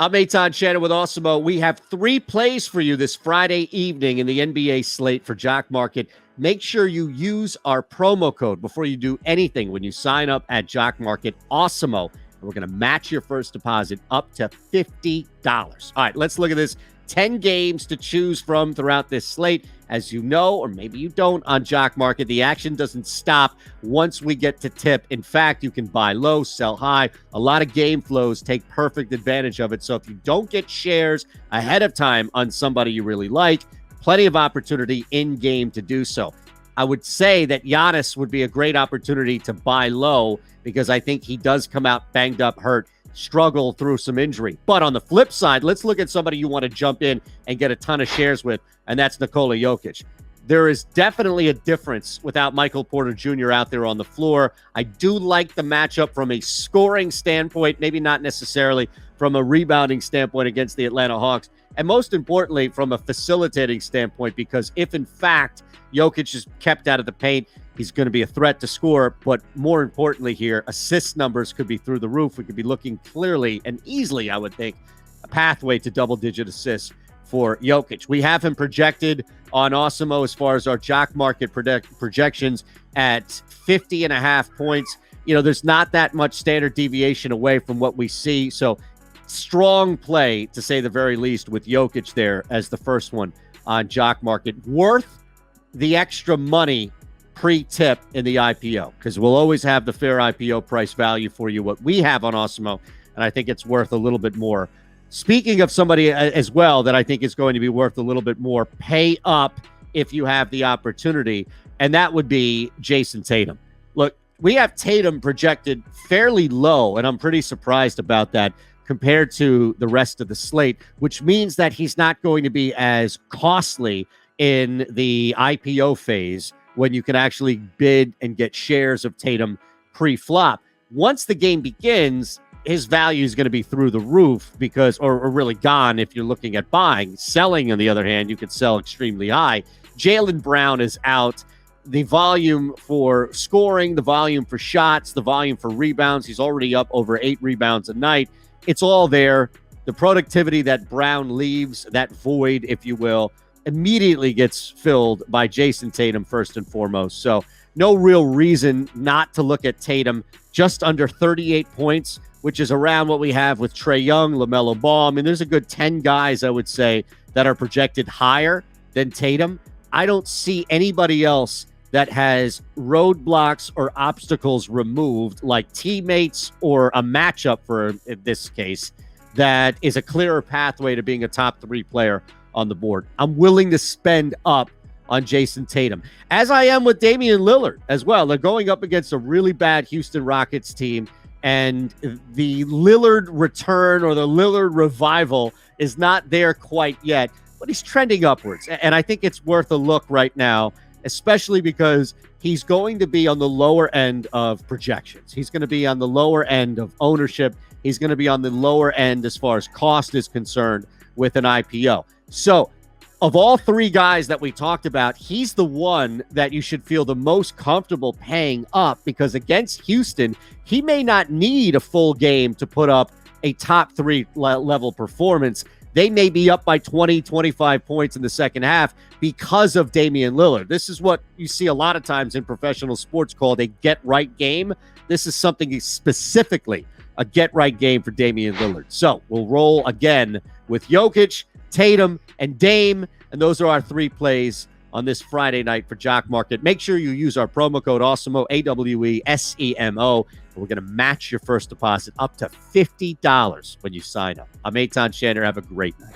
I'm Eytan Shander with Awesemo. We have 3 plays for you this Friday evening in the NBA slate for Jock Market. Make sure you use our promo code before you do anything when you sign up at Jock Market, Awesemo. And we're going to match your first deposit up to $50. All right, let's look at this. 10 games to choose from throughout this slate. As you know, or maybe you don't, on Jock Market, the action doesn't stop once we get to tip. In fact, you can buy low, sell high. A lot of game flows take perfect advantage of it. So if you don't get shares ahead of time on somebody you really like, plenty of opportunity in game to do so. I would say that Giannis would be a great opportunity to buy low because I think he does come out banged up, hurt, struggle through some injury. But on the flip side, let's look at somebody you want to jump in and get a ton of shares with, and that's Nikola Jokic. There is definitely a difference without Michael Porter Jr. out there on the floor. I do like the matchup from a scoring standpoint, maybe not necessarily from a rebounding standpoint against the Atlanta Hawks, and most importantly, from a facilitating standpoint, because if in fact Jokic is kept out of the paint, he's going to be a threat to score, but more importantly here, assist numbers could be through the roof. We could be looking clearly and easily, I would think, a pathway to double-digit assists for Jokic. We have him projected on Awesemo as far as our Jock Market projections at 50.5 points. You know, there's not that much standard deviation away from what we see, so strong play, to say the very least, with Jokic there as the first one on Jock Market. Worth the extra money pre-tip in the IPO, because we'll always have the fair IPO price value for you, what we have on Awesemo, and I think it's worth a little bit more. Speaking of somebody as well that I think is going to be worth a little bit more, pay up if you have the opportunity, and that would be Jayson Tatum. Look, we have Tatum projected fairly low, and I'm pretty surprised about that compared to the rest of the slate, which means that he's not going to be as costly in the IPO phase when you can actually bid and get shares of Tatum pre-flop. Once the game begins, his value is going to be through the roof because, or really gone if you're looking at buying. Selling, on the other hand, you could sell extremely high. Jaylen Brown is out. The volume for scoring, the volume for shots, the volume for rebounds, he's already up over 8 rebounds a night. It's all there. The productivity that Brown leaves, that void, if you will, immediately gets filled by Jayson Tatum first and foremost. So no real reason not to look at Tatum. Just under 38 points, which is around what we have with Trae Young, LaMelo Ball. I mean, there's a good 10 guys, I would say, that are projected higher than Tatum. I don't see anybody else that has roadblocks or obstacles removed, like teammates or a matchup, for in this case, that is a clearer pathway to being a top 3 player on the board. I'm willing to spend up on Jayson Tatum, as I am with Damian Lillard as well. They're going up against a really bad Houston Rockets team, and the Lillard return or the Lillard revival is not there quite yet, but he's trending upwards. And I think it's worth a look right now, especially because he's going to be on the lower end of projections. He's going to be on the lower end of ownership. He's going to be on the lower end as far as cost is concerned with an IPO. So of all 3 guys that we talked about, he's the one that you should feel the most comfortable paying up, because against Houston, he may not need a full game to put up a top 3 level performance. They may be up by 20, 25 points in the second half because of Damian Lillard. This is what you see a lot of times in professional sports called a get-right game. This is something specifically a get-right game for Damian Lillard. So we'll roll again with Jokic, Tatum, and Dame, and those are our 3 plays on this Friday night for Jock Market. Make sure you use our promo code Awesemo, AWESEMO. We're going to match your first deposit up to $50 when you sign up. I'm Eytan Shander. Have a great night.